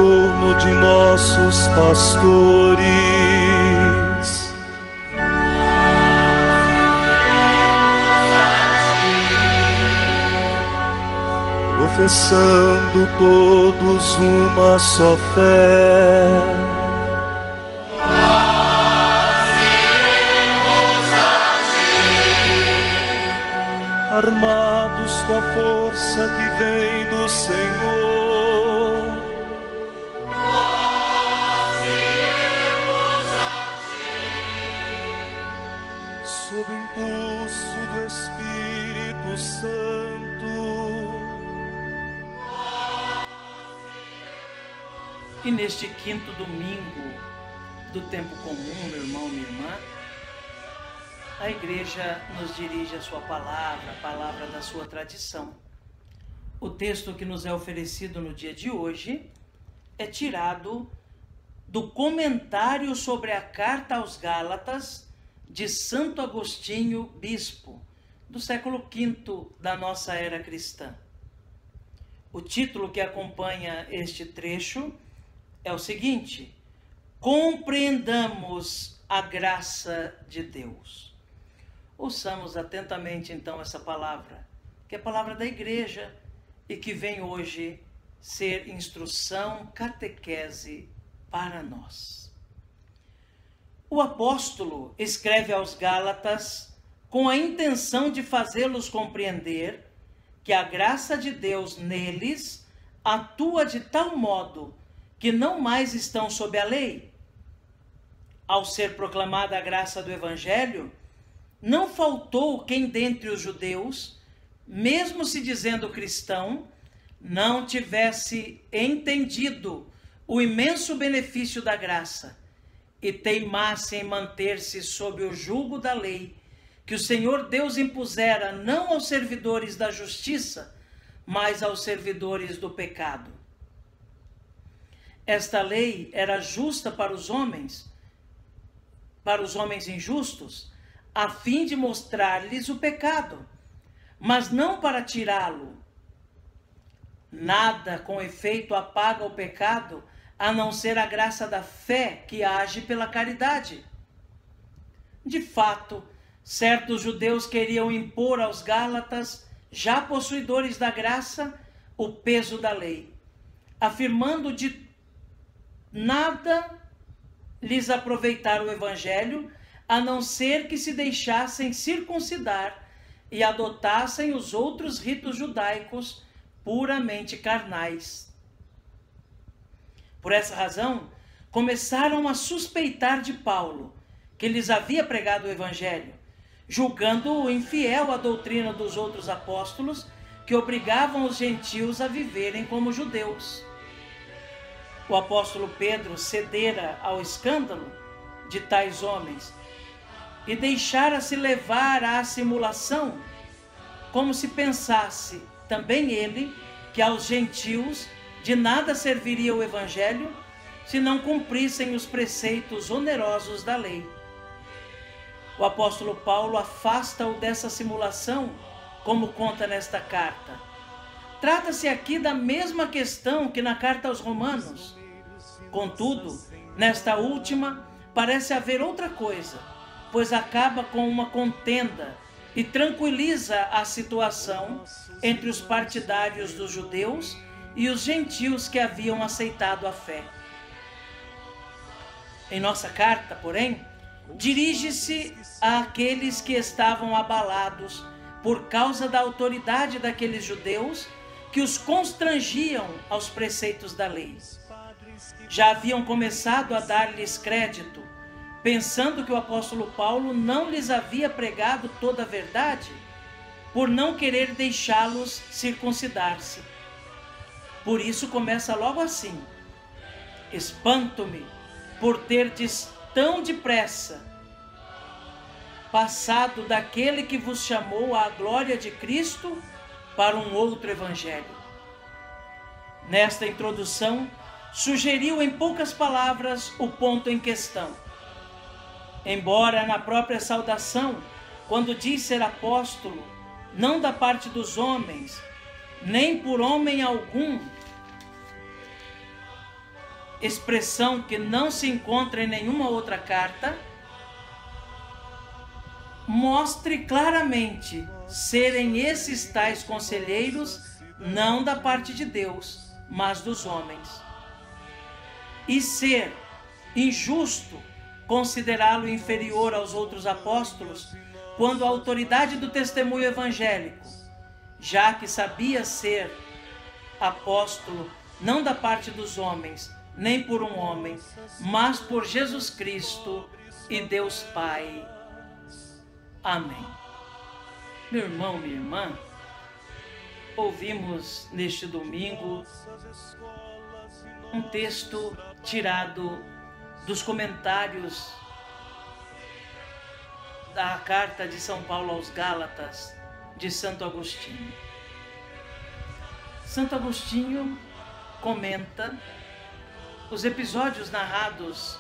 torno de nossos pastores. Professando todos uma só fé, armados com a força que vem do Senhor, sob o impulso do Espírito Santo. E neste quinto domingo do tempo comum, meu irmão, minha irmã, a igreja nos dirige a sua palavra, a palavra da sua tradição. O texto que nos é oferecido no dia de hoje é tirado do comentário sobre a carta aos Gálatas de Santo Agostinho, bispo, do século V da nossa era cristã. O título que acompanha este trecho é o seguinte: compreendamos a graça de Deus. Ouçamos atentamente então essa palavra, que é a palavra da igreja e que vem hoje ser instrução, catequese para nós. O apóstolo escreve aos Gálatas com a intenção de fazê-los compreender que a graça de Deus neles atua de tal modo que não mais estão sob a lei. Ao ser proclamada a graça do Evangelho, não faltou quem dentre os judeus, mesmo se dizendo cristão, não tivesse entendido o imenso benefício da graça e teimasse em manter-se sob o jugo da lei que o Senhor Deus impusera não aos servidores da justiça, mas aos servidores do pecado. Esta lei era justa para os homens injustos, a fim de mostrar-lhes o pecado, mas não para tirá-lo. Nada, com efeito, apaga o pecado, a não ser a graça da fé que age pela caridade. De fato, certos judeus queriam impor aos Gálatas, já possuidores da graça, o peso da lei, afirmando de nada lhes aproveitar o Evangelho, a não ser que se deixassem circuncidar e adotassem os outros ritos judaicos puramente carnais. Por essa razão, começaram a suspeitar de Paulo, que lhes havia pregado o Evangelho, julgando-o infiel à doutrina dos outros apóstolos, que obrigavam os gentios a viverem como judeus. O apóstolo Pedro cedera ao escândalo de tais homens e deixara-se levar à simulação, como se pensasse também ele que aos gentios de nada serviria o Evangelho se não cumprissem os preceitos onerosos da lei. O apóstolo Paulo afasta-o dessa simulação, como conta nesta carta. Trata-se aqui da mesma questão que na carta aos Romanos. Contudo, nesta última, parece haver outra coisa, pois acaba com uma contenda e tranquiliza a situação entre os partidários dos judeus e os gentios que haviam aceitado a fé. Em nossa carta, porém, dirige-se àqueles que estavam abalados por causa da autoridade daqueles judeus que os constrangiam aos preceitos da lei. Já haviam começado a dar-lhes crédito, pensando que o apóstolo Paulo não lhes havia pregado toda a verdade, por não querer deixá-los circuncidar-se. Por isso começa logo assim: espanto-me por terdes tão depressa passado daquele que vos chamou à glória de Cristo para um outro evangelho. Nesta introdução, sugeriu em poucas palavras o ponto em questão. Embora na própria saudação, quando diz ser apóstolo, não da parte dos homens, nem por homem algum, expressão que não se encontra em nenhuma outra carta, mostre claramente serem esses tais conselheiros não da parte de Deus, mas dos homens. E ser injusto considerá-lo inferior aos outros apóstolos quando a autoridade do testemunho evangélico, já que sabia ser apóstolo não da parte dos homens, nem por um homem, mas por Jesus Cristo e Deus Pai. Amém. Meu irmão, minha irmã, ouvimos neste domingo um texto tirado dos comentários da carta de São Paulo aos Gálatas, de Santo Agostinho. Santo Agostinho comenta os episódios narrados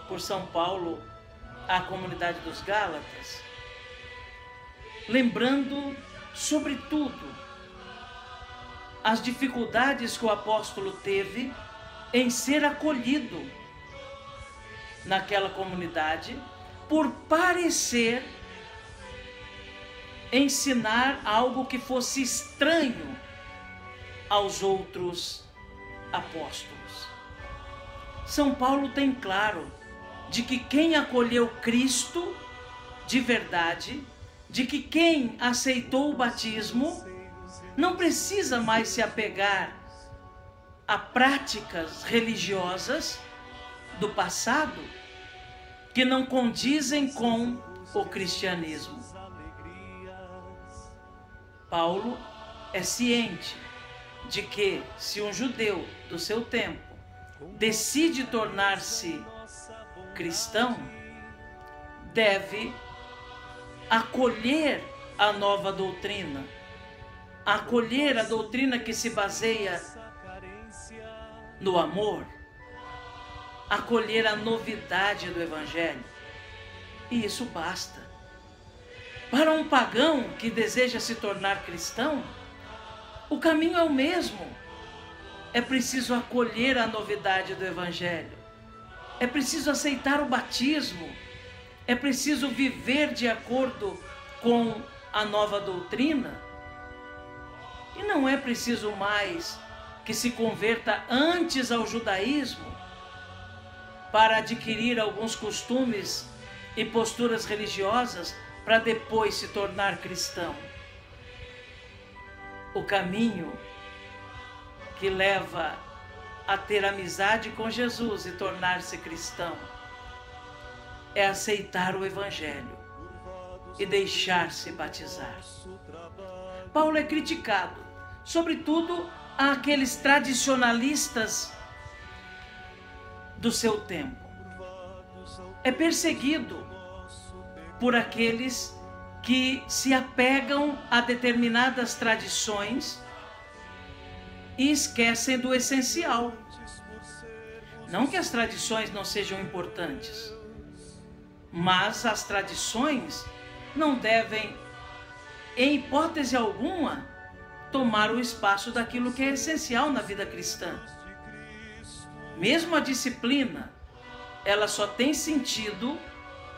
por São Paulo à comunidade dos Gálatas, lembrando, sobretudo, as dificuldades que o apóstolo teve em ser acolhido naquela comunidade, por parecer ensinar algo que fosse estranho aos outros apóstolos. São Paulo tem claro de que quem acolheu Cristo de verdade, de que quem aceitou o batismo, não precisa mais se apegar a práticas religiosas do passado que não condizem com o cristianismo. Paulo é ciente de que se um judeu do seu tempo decide tornar-se cristão, deve acolher a nova doutrina, acolher a doutrina que se baseia no amor, acolher a novidade do Evangelho. E isso basta. Para um pagão que deseja se tornar cristão, o caminho é o mesmo. É preciso acolher a novidade do Evangelho. É preciso aceitar o batismo. É preciso viver de acordo com a nova doutrina. E não é preciso mais que se converta antes ao judaísmo para adquirir alguns costumes e posturas religiosas para depois se tornar cristão. O caminho que leva a ter amizade com Jesus e tornar-se cristão é aceitar o Evangelho e deixar-se batizar. Paulo é criticado, sobretudo àqueles tradicionalistas do seu tempo. É perseguido por aqueles que se apegam a determinadas tradições e esquecem do essencial. Não que as tradições não sejam importantes, mas as tradições não devem, em hipótese alguma, tomar o espaço daquilo que é essencial na vida cristã. Mesmo a disciplina, ela só tem sentido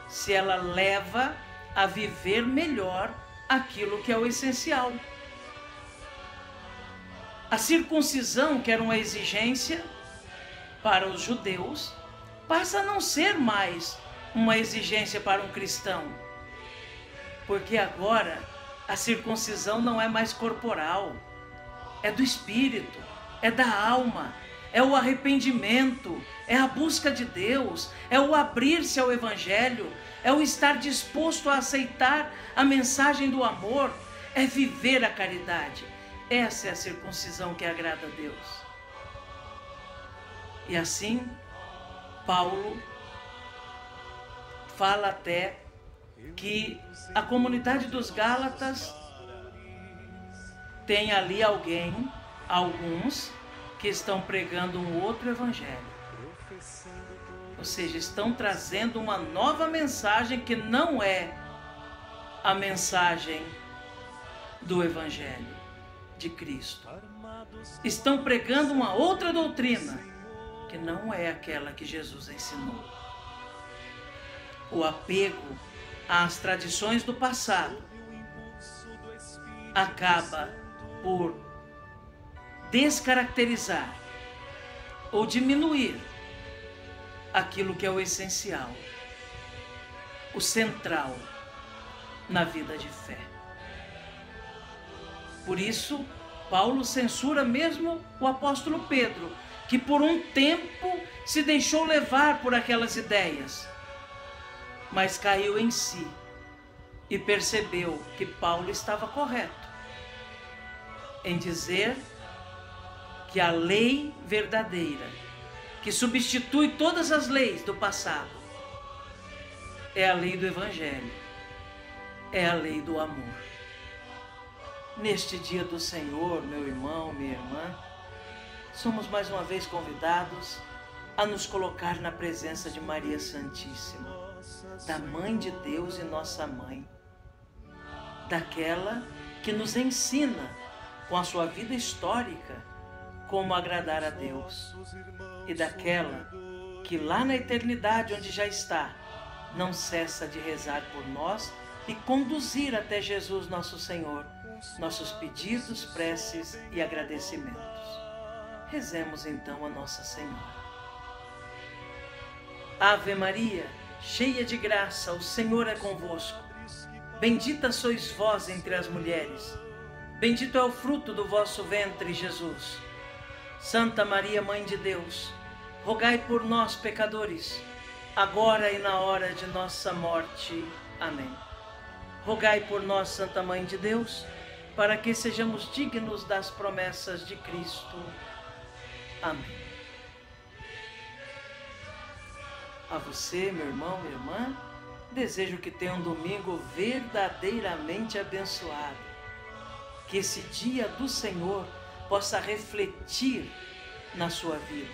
se ela leva a viver melhor aquilo que é o essencial. A circuncisão, que era uma exigência para os judeus, passa a não ser mais uma exigência para um cristão, porque agora a circuncisão não é mais corporal, é do espírito, é da alma, é o arrependimento, é a busca de Deus, é o abrir-se ao Evangelho, é o estar disposto a aceitar a mensagem do amor, é viver a caridade. Essa é a circuncisão que agrada a Deus. E assim, Paulo fala até que a comunidade dos Gálatas tem ali alguns que estão pregando um outro evangelho. Ou seja, estão trazendo uma nova mensagem que não é a mensagem do Evangelho de Cristo. Estão pregando uma outra doutrina que não é aquela que Jesus ensinou. O apego às tradições do passado acaba por descaracterizar ou diminuir aquilo que é o essencial, o central na vida de fé. Por isso, Paulo censura mesmo o apóstolo Pedro, que por um tempo se deixou levar por aquelas ideias, mas caiu em si e percebeu que Paulo estava correto em dizer que a lei verdadeira, que substitui todas as leis do passado, é a lei do Evangelho, é a lei do amor. Neste dia do Senhor, meu irmão, minha irmã, somos mais uma vez convidados a nos colocar na presença de Maria Santíssima, da Mãe de Deus e nossa Mãe, daquela que nos ensina com a sua vida histórica como agradar a Deus, e daquela que lá na eternidade onde já está, não cessa de rezar por nós e conduzir até Jesus nosso Senhor nossos pedidos, preces e agradecimentos. Rezemos então a Nossa Senhora. Ave Maria, cheia de graça, o Senhor é convosco. Bendita sois vós entre as mulheres. Bendito é o fruto do vosso ventre, Jesus. Santa Maria, Mãe de Deus, rogai por nós, pecadores, agora e na hora de nossa morte. Amém. Rogai por nós, Santa Mãe de Deus, para que sejamos dignos das promessas de Cristo. Amém. A você, meu irmão, minha irmã, desejo que tenha um domingo verdadeiramente abençoado. Que esse dia do Senhor possa refletir na sua vida.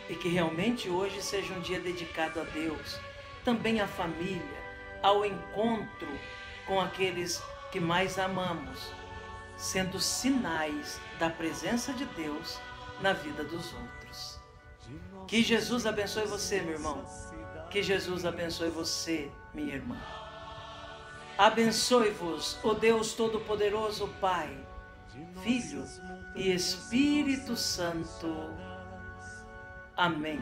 E que realmente hoje seja um dia dedicado a Deus, também à família, ao encontro com aqueles que mais amamos, sendo sinais da presença de Deus na vida dos outros. Que Jesus abençoe você, meu irmão. Que Jesus abençoe você, minha irmã. Abençoe-vos o Deus Todo-Poderoso, Pai, Filho e Espírito Santo. Amém.